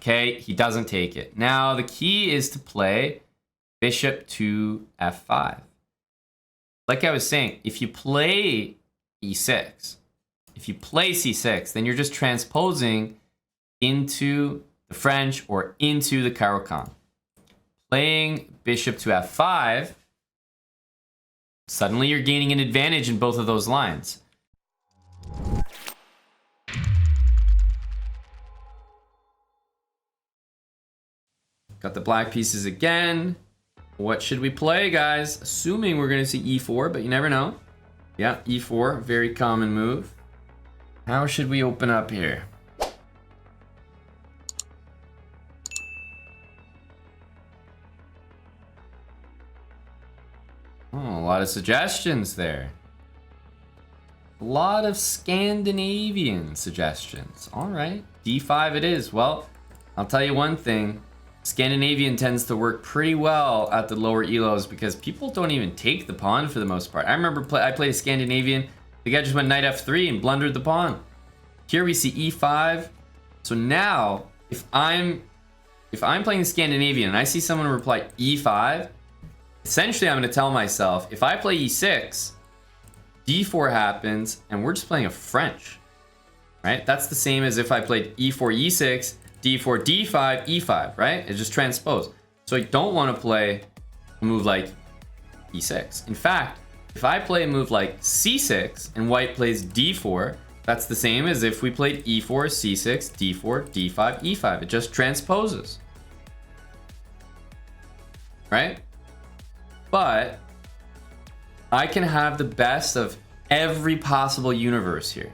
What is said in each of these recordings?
Okay, he doesn't take it. Now the key is to play bishop to f5. Like I was saying, if you play e6, if you play c6, then you're just transposing into the French or into the Caro-Kann. Playing bishop to f5, suddenly you're gaining an advantage in both of those lines. Got the black pieces again. What should we play, guys? Assuming we're going to see e4, but you never know. Yeah, e4, very common move. How should we open up here? Oh, a lot of suggestions there. A lot of Scandinavian suggestions. All right, d5 it is. Well, I'll tell you one thing. Scandinavian tends to work pretty well at the lower elos because people don't even take the pawn for the most part. I remember I played a Scandinavian. The guy just went knight f3 and blundered the pawn. Here we see e5. So now, if I'm playing the Scandinavian and I see someone reply e5, essentially I'm going to tell myself, if I play e6, d4 happens, and we're just playing a French, right? That's the same as if I played e4, e6, d4, d5, e5, right? It's just transposed. So I don't want to play a move like e6. In fact, if I play a move like c6 and white plays d4, that's the same as if we played e4, c6, d4, d5, e5. It just transposes, right? But I can have the best of every possible universe here.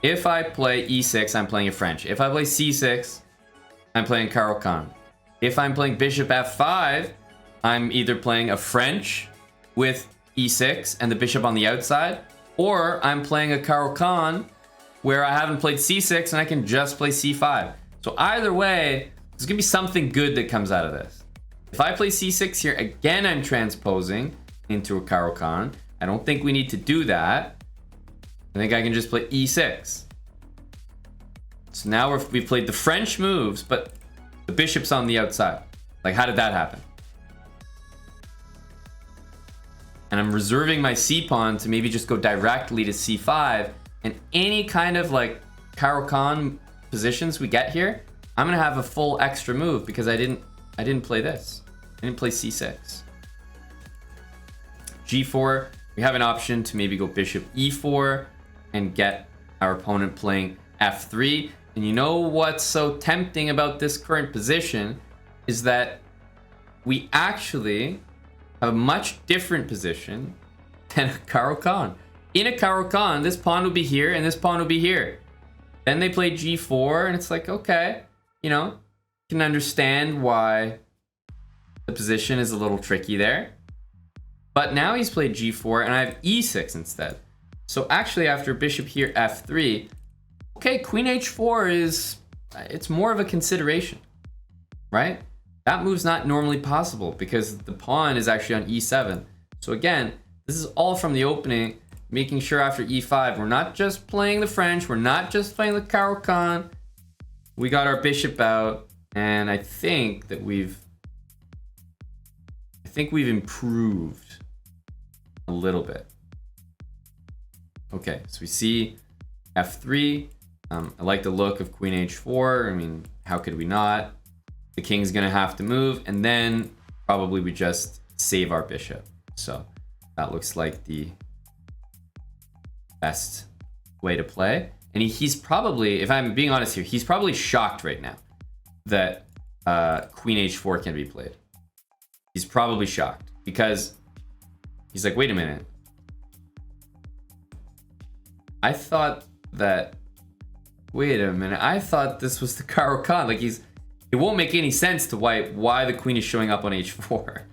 If I play e6, I'm playing a French. If I play c6, I'm playing Caro-Kann. If I'm playing bishop f5, I'm either playing a French with e6 and the bishop on the outside, or I'm playing a Caro-Kann where I haven't played c6 and I can just play c5. So either way, there's gonna be something good that comes out of this. If I play c6 here, again, I'm transposing into a Caro-Kann. I don't think we need to do that. I think I can just play e6. So now we've played the French moves, but the bishop's on the outside. Like, how did that happen? And I'm reserving my c-pawn to maybe just go directly to c5. And any kind of like Caro-Kann positions we get here, I'm gonna have a full extra move because I didn't play this. I didn't play c6. g4, we have an option to maybe go bishop e4 and get our opponent playing f3. And you know what's so tempting about this current position is that we actually have a much different position than a Caro-Kann. In a Caro-Kann, this pawn would be here and this pawn would be here. Then they play g4 and it's like, okay, you know, you can understand why the position is a little tricky there. But now he's played g4 and I have e6 instead. So actually after bishop here, f3, okay, queen h4 it's more of a consideration, right? That move's not normally possible because the pawn is actually on e7. So again, this is all from the opening, making sure after e5, we're not just playing the French, we're not just playing the Caro-Kann. We got our bishop out, and I think that we've improved a little bit. Okay, so we see f3. I like the look of queen h4. I mean, how could we not? The king's gonna have to move, and then probably we just save our bishop. So that looks like the best way to play. And he's probably, if I'm being honest here, he's probably shocked right now that queen h4 can be played. He's probably shocked because he's like, wait a minute. I thought this was the Caro-Kann. Like it won't make any sense to why the queen is showing up on h4.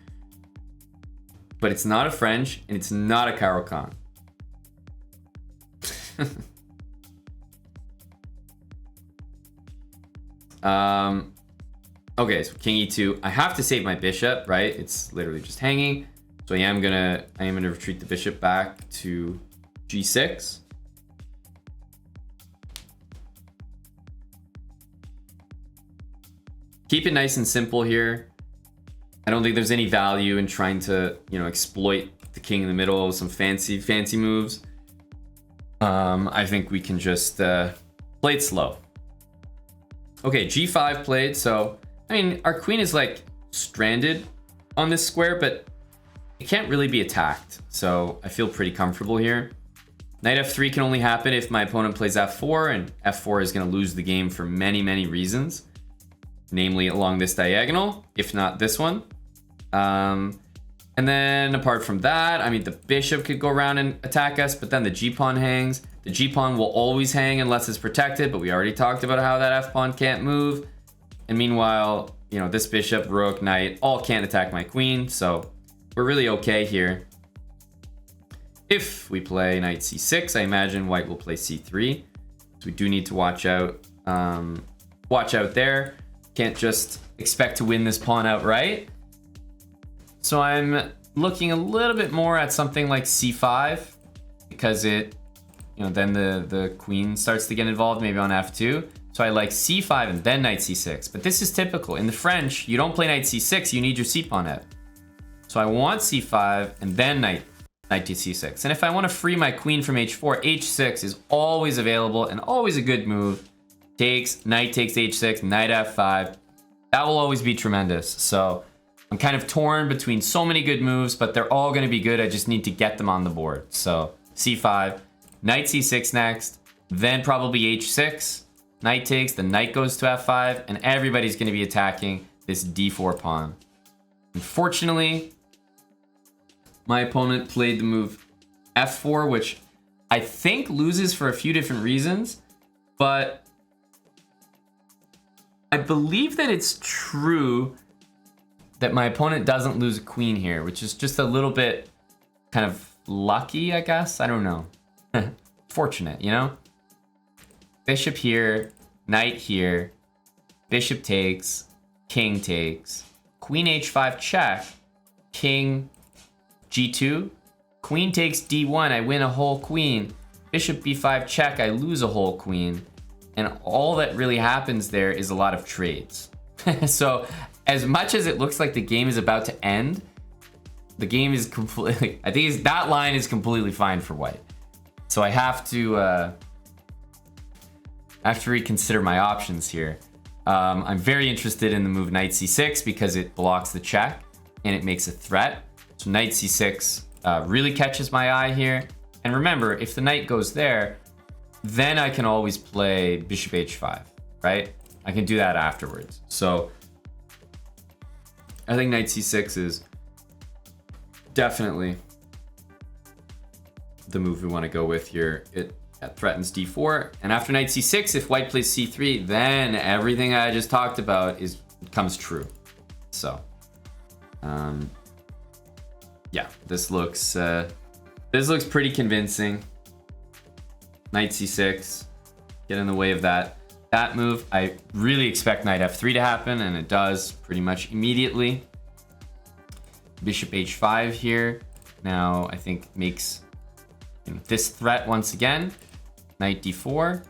But it's not a French and it's not a Caro-Kann. Okay, so king e2. I have to save my bishop, right? It's literally just hanging. So I am gonna retreat the bishop back to g6. Keep it nice and simple here. I don't think there's any value in trying to, you know, exploit the king in the middle with some fancy moves. I think we can just play it slow. Okay, g5 played. So, I mean, our queen is like stranded on this square, but it can't really be attacked. So I feel pretty comfortable here. Knight f3 can only happen if my opponent plays f4, and f4 is going to lose the game for many, many reasons. Namely along this diagonal, if not this one. And then apart from that, I mean, the bishop could go around and attack us, but then the g-pawn hangs. The g-pawn will always hang unless it's protected, but we already talked about how that f-pawn can't move. And meanwhile, you know, this bishop, rook, knight, all can't attack my queen, so we're really okay here. If we play knight c6, I imagine white will play c3. So we do need to watch out there. Can't just expect to win this pawn outright. So I'm looking a little bit more at something like c5 because it, you know, then the queen starts to get involved maybe on f2. So I like c5 and then knight c6. But this is typical. In the French, you don't play knight c6, you need your c-pawn. So I want c5 and then knight to c6. And if I want to free my queen from h4, h6 is always available and always a good move. Knight takes h6, knight f5. That will always be tremendous. So I'm kind of torn between so many good moves, but they're all going to be good. I just need to get them on the board. So c5, knight c6 next, then probably h6. Knight takes, the knight goes to f5, and everybody's going to be attacking this d4 pawn. Unfortunately, my opponent played the move f4, which I think loses for a few different reasons, but I believe that it's true that my opponent doesn't lose a queen here, which is just a little bit kind of lucky, I guess. I don't know. Fortunate, you know? Bishop here, knight here, bishop takes, king takes, queen h5 check, king g2, queen takes d1, I win a whole queen, bishop b5 check, I lose a whole queen, and all that really happens there is a lot of trades. So as much as it looks like the game is about to end, the game is completely, I think that line is completely fine for white. So I have to reconsider my options here. I'm very interested in the move knight c6 because it blocks the check and it makes a threat. So knight c6 really catches my eye here. And remember, if the knight goes there, then I can always play bishop h5, right? I can do that afterwards. So I think knight c6 is definitely the move we want to go with here. It threatens d4, and after knight c6, if white plays c3, then everything I just talked about comes true. So yeah, this looks pretty convincing. Knight c6, get in the way of that move. I really expect knight f3 to happen, and it does pretty much immediately. Bishop h5 here now I think makes this threat once again. Knight d4.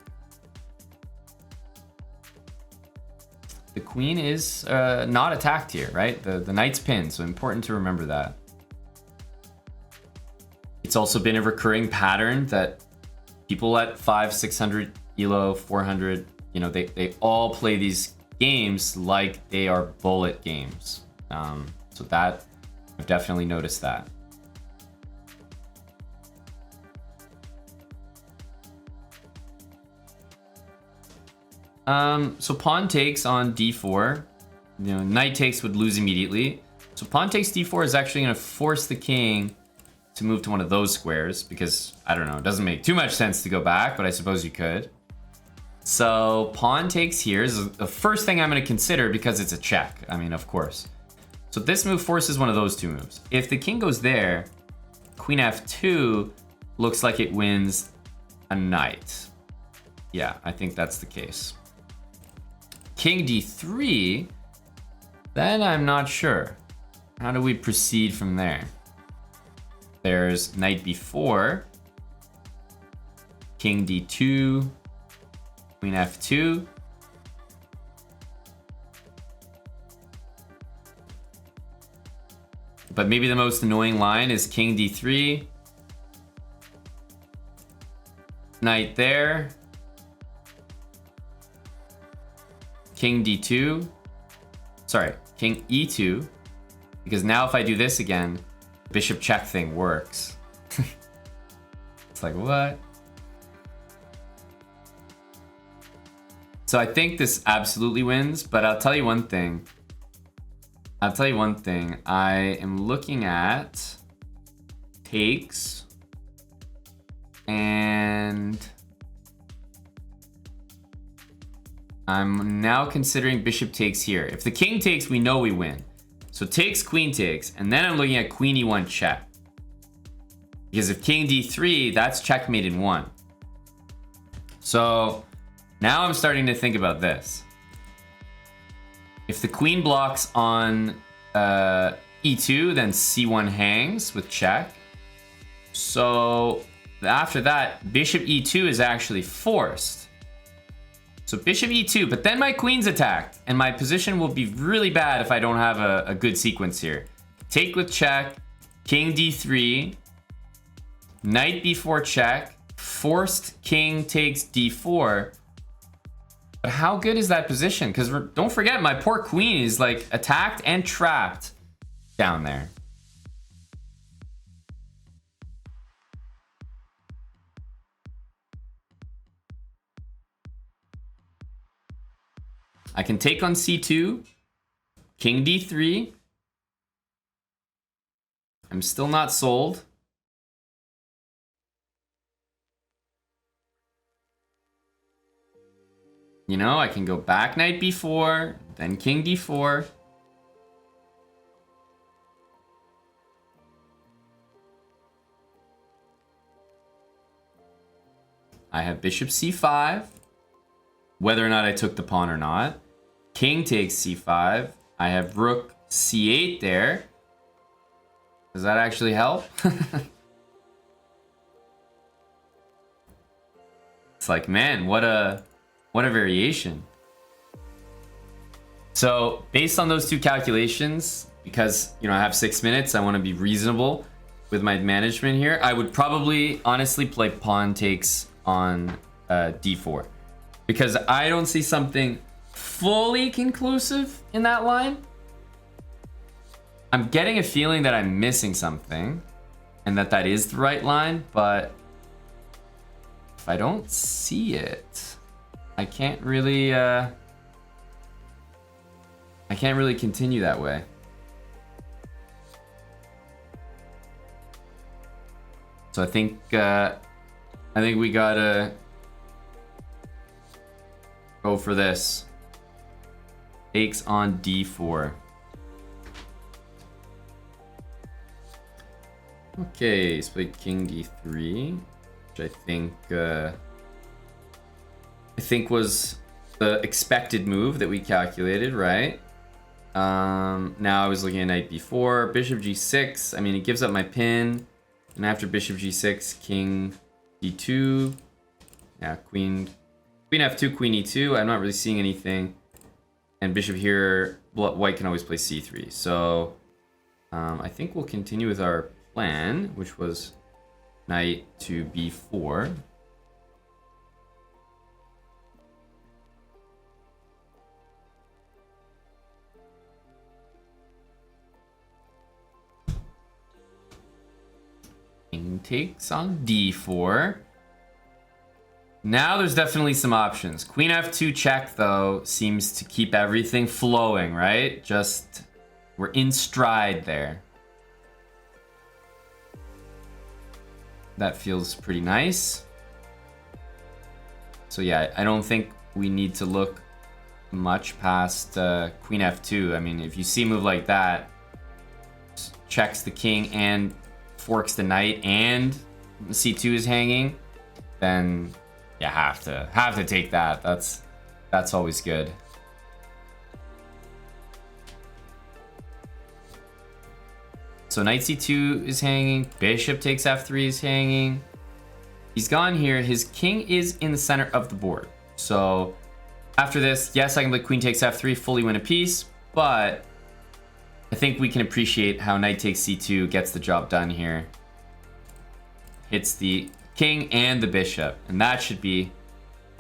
The queen is not attacked here, right? The knight's pinned, so important to remember that. It's also been a recurring pattern that people at 500, 600 elo, 400, you know, they all play these games like they are bullet games. So that, I've definitely noticed that. So pawn takes on d4. You know, knight takes would lose immediately. So pawn takes d4 is actually going to force the king to move to one of those squares because, I don't know, it doesn't make too much sense to go back, but I suppose you could. So pawn takes here is the first thing I'm going to consider because it's a check. I mean, of course. So this move forces one of those two moves. If the king goes there, queen f2 looks like it wins a knight. Yeah, I think that's the case. King d3, then I'm not sure. How do we proceed from there? There's knight b4, king d2, queen f2. But maybe the most annoying line is king d3. Knight there. King d2. Sorry, king e2. Because now if I do this again, bishop check thing works. It's like, what? So I think this absolutely wins, but I'll tell you one thing. I am looking at takes and I'm now considering bishop takes here. If the king takes, we know we win. So takes, queen takes, and then I'm looking at queen e1 check. Because if king d3, that's checkmate in 1. So now I'm starting to think about this. If the queen blocks on e2, then c1 hangs with check. So after that, bishop e2 is actually forced. So bishop e2, but then my queen's attacked, and my position will be really bad if I don't have a good sequence here. Take with check, king d3, knight b4 check, forced king takes d4. But how good is that position? Because don't forget, my poor queen is like attacked and trapped down there. I can take on c2, king d3. I'm still not sold. You know, I can go back knight b4, then king d4. I have bishop c5, whether or not I took the pawn or not. King takes c5. I have rook c8 there. Does that actually help? It's like, man, what a variation. So based on those two calculations, because I have 6 minutes, I want to be reasonable with my management here. I would probably honestly play pawn takes on d4, because I don't see something fully conclusive in that line. I'm getting a feeling that I'm missing something and that is the right line, but if I don't see it, I can't really continue that way. So I think we gotta go for this. Takes on d4. Okay, let's play king d3, which I think was the expected move that we calculated, right? Now I was looking at knight b4, bishop g6. I mean, it gives up my pin, and after bishop g6, king d2. Yeah, queen f2, queen e2. I'm not really seeing anything. And bishop here, white can always play c3. So I think we'll continue with our plan, which was knight to b4. King takes on d4. Now there's definitely some options. Queen f2 check, though, seems to keep everything flowing, right? Just, we're in stride there. That feels pretty nice. So yeah, I don't think we need to look much past queen f2. I mean, if you see a move like that, checks the king and forks the knight and c2 is hanging, then you have to take that. That's always good. So knight c2 is hanging, bishop takes f3 is hanging. He's gone here. His king is in the center of the board. So after this, yes, I can play queen takes f3, fully win a piece, but I think we can appreciate how knight takes c2 gets the job done here. Hits the king and the bishop, and that should be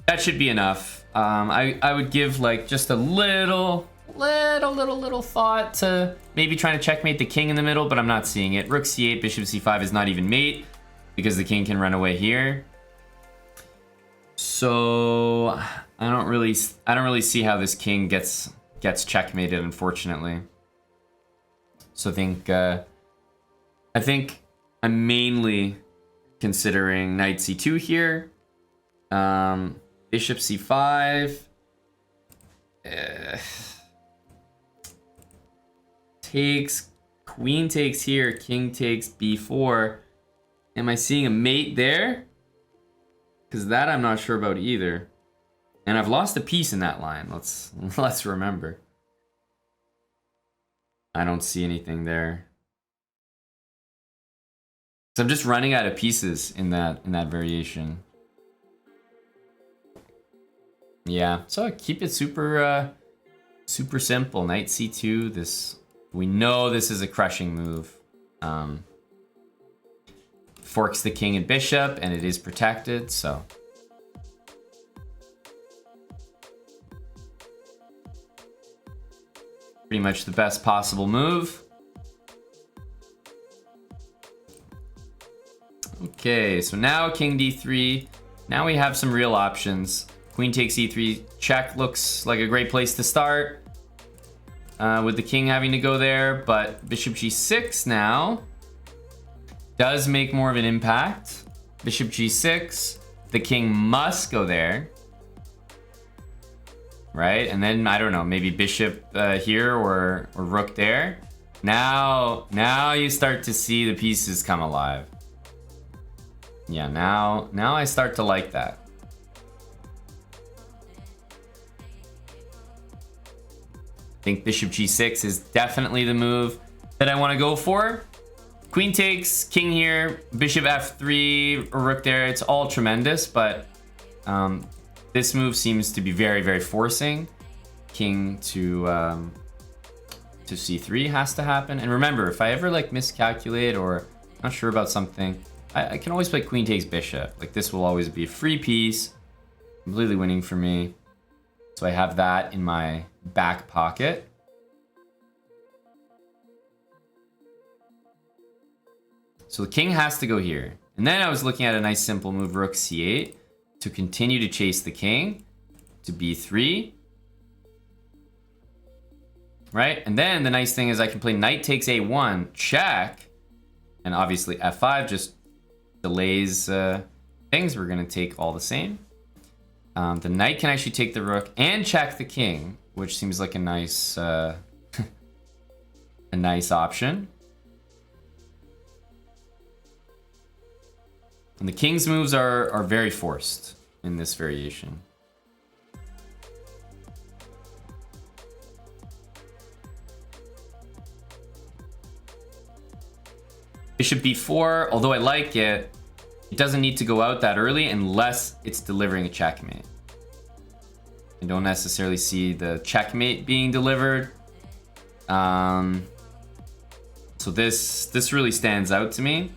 enough. I would give like just a little thought to maybe trying to checkmate the king in the middle, but I'm not seeing it. Rook c8, bishop c5 is not even mate because the king can run away here. So I don't really see how this king gets checkmated, unfortunately. So I think I'm mainly considering knight c2 here. Bishop c5. Takes, queen takes here, king takes b4. Am I seeing a mate there? Because that I'm not sure about either. And I've lost a piece in that line. Let's remember. I don't see anything there. So I'm just running out of pieces in that variation. Yeah, so I keep it super simple. Knight c2. This, we know this is a crushing move. Forks the king and bishop, and it is protected. So pretty much the best possible move. Okay, so now king d3. Now we have some real options. Queen takes e3 check looks like a great place to start. With the king having to go there, but bishop g6 now does make more of an impact. Bishop g6, the king must go there. Right, and then, I don't know, maybe bishop here or rook there. Now you start to see the pieces come alive. Yeah, now I start to like that. I think bishop g6 is definitely the move that I want to go for. Queen takes, king here, bishop f3, rook there. It's all tremendous, but this move seems to be very, very forcing. King to c3 has to happen. And remember, if I ever like miscalculate or not sure about something, I can always play queen takes bishop. Like this will always be a free piece, completely winning for me. So I have that in my back pocket. So the king has to go here. And then I was looking at a nice simple move, rook c8, to continue to chase the king to b3. Right? And then the nice thing is I can play knight takes a1, check. And obviously f5 just delays things. We're going to take all the same. The knight can actually take the rook and check the king, which seems like a nice a nice option. And the king's moves are very forced in this variation. Bishop b4, although I like it, it doesn't need to go out that early unless it's delivering a checkmate. I don't necessarily see the checkmate being delivered. So this really stands out to me.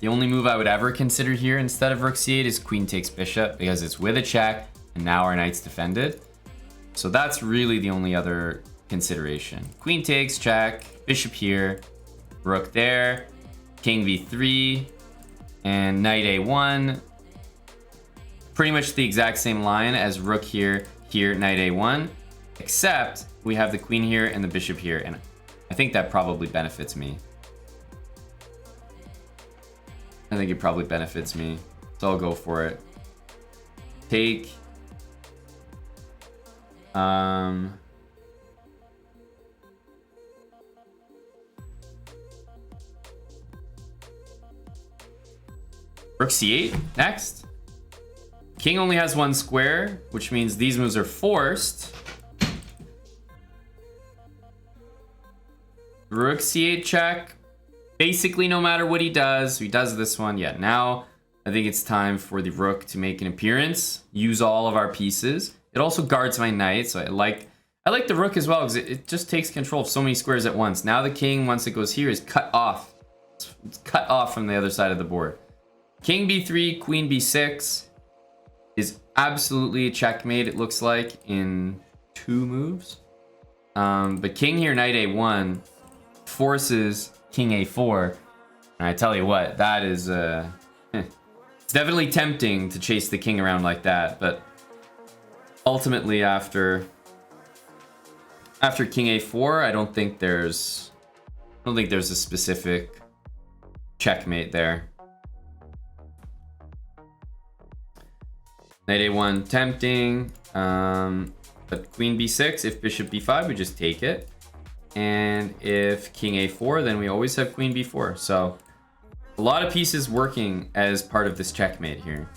The only move I would ever consider here instead of rook c8 is queen takes bishop because it's with a check and now our knight's defended. So that's really the only other consideration. Queen takes, check, bishop here, rook there, king b3, and knight a1. Pretty much the exact same line as rook here, knight a1, except we have the queen here and the bishop here, and I think that probably benefits me. I think it probably benefits me, so I'll go for it. Take. Rook c8 next. King only has one square, which means these moves are forced. Rook c8 check. Basically, no matter what he does this one. Yeah, now I think it's time for the rook to make an appearance. Use all of our pieces. It also guards my knight, so I I like the rook as well because it just takes control of so many squares at once. Now the king, once it goes here, is cut off. It's cut off from the other side of the board. King b3, queen b6 is absolutely a checkmate, it looks like, in 2 moves. But king here, knight a1, forces king a4. And I tell you what, that is... it's definitely tempting to chase the king around like that, but ultimately after king a4, I don't think there's a specific checkmate there. Knight a1 tempting, but queen b6, if bishop b5, we just take it. And if king a4, then we always have queen b4. So a lot of pieces working as part of this checkmate here.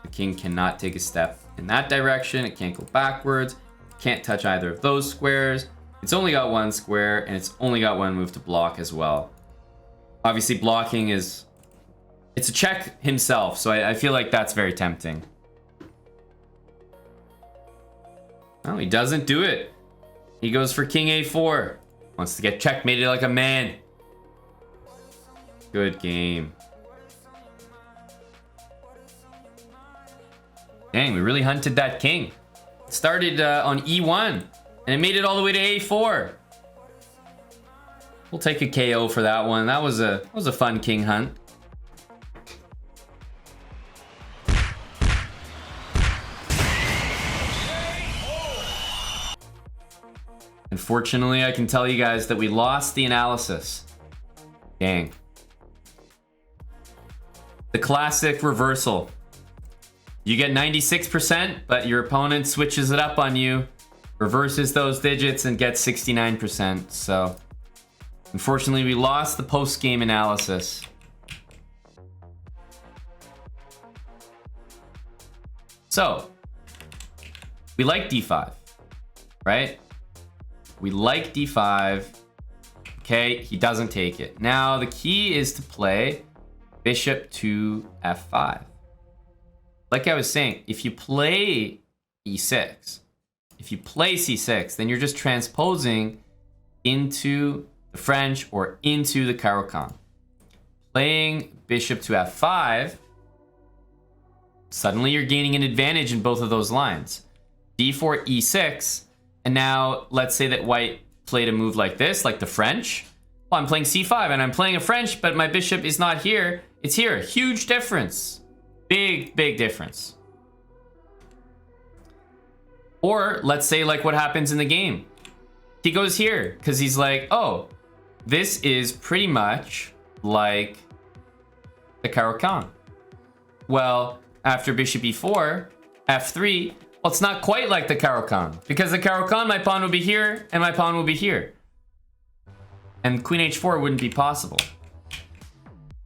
The king cannot take a step in that direction. It can't go backwards. Can't touch either of those squares. It's only got 1 square, and it's only got 1 move to block as well. Obviously, blocking is... it's a check himself, so I feel like that's very tempting. No, he doesn't do it. He goes for king a4. Wants to get checkmated like a man. Good game. Dang, we really hunted that king. It started on e1, and it made it all the way to a4. We'll take a KO for that one. That was a fun king hunt. Unfortunately, I can tell you guys that we lost the analysis. Dang. The classic reversal. You get 96%, but your opponent switches it up on you, reverses those digits, and gets 69%. So, unfortunately, we lost the post-game analysis. So, we like d5, right? We like d5. Okay, he doesn't take it. Now, the key is to play bishop to f5. Like I was saying, if you play e6, if you play c6, then you're just transposing into the French or into the Caro-Kann. Playing bishop to f5, suddenly you're gaining an advantage in both of those lines. d4, e6, and now let's say that white played a move like this, like the French. Well, I'm playing c5 and I'm playing a French, but my bishop is not here. It's here. Huge difference. Big, big difference. Or let's say like what happens in the game. He goes here because he's like, oh, this is pretty much like the Caro-Kann. Well, after bishop e4, f3, well, it's not quite like the Caro-Kann because the Caro-Kann, my pawn will be here and my pawn will be here. And queen h4 wouldn't be possible.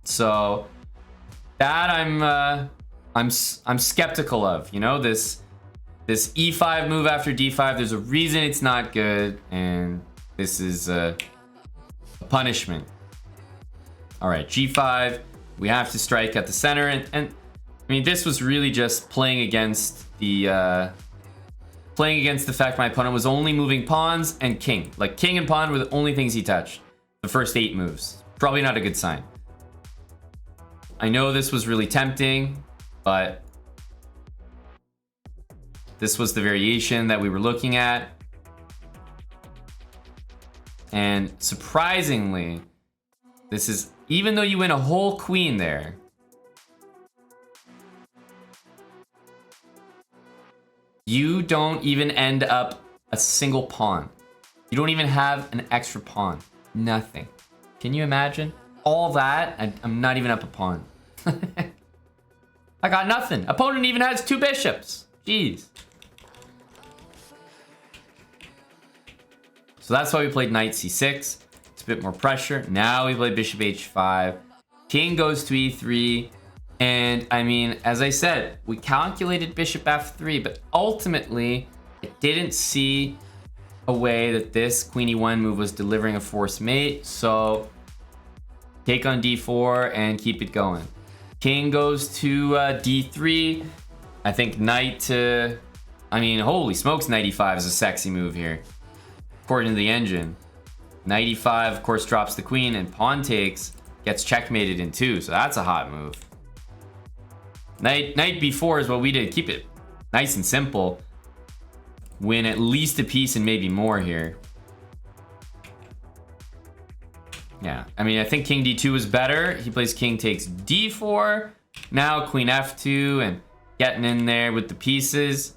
So that I'm skeptical of, you know, this e5 move after d5. There's a reason it's not good, and this is a punishment. All right, g5. We have to strike at the center, and I mean, this was really just playing against the fact my opponent was only moving pawns and king. Like king and pawn were the only things he touched. The first 8 moves. Probably not a good sign. I know this was really tempting, but this was the variation that we were looking at. And surprisingly, this is, even though you win a whole queen there, you don't even end up a single pawn. You don't even have an extra pawn. Nothing. Can you imagine? All that, and I'm not even up a pawn. I got nothing. Opponent even has 2 bishops. Jeez. So that's why we played knight c6. It's a bit more pressure. Now we play bishop h5. King goes to e3. And I mean, as I said, we calculated bishop f3, but ultimately it didn't see a way that this queen e1 move was delivering a forced mate. So take on d4 and keep it going. King goes to d3. I think knight to I mean, holy smokes, knight e5 is a sexy move here. According to the engine. Knight e5, of course, drops the queen, and pawn takes, gets checkmated in 2, so that's a hot move. Knight b4 is what we did. Keep it nice and simple. Win at least a piece and maybe more here. Yeah, I mean, I think king d2 is better. He plays king takes d4. Now queen f2 and getting in there with the pieces.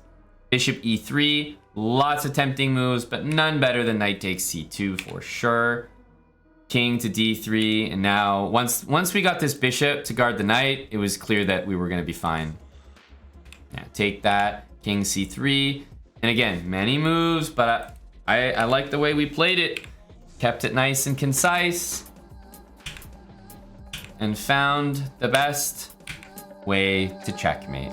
Bishop e3. Lots of tempting moves, but none better than knight takes c2 for sure. King to d3, and now once we got this bishop to guard the knight, it was clear that we were going to be fine. Yeah, take that. King c3. And again, many moves, but I like the way we played it. Kept it nice and concise. And found the best way to checkmate.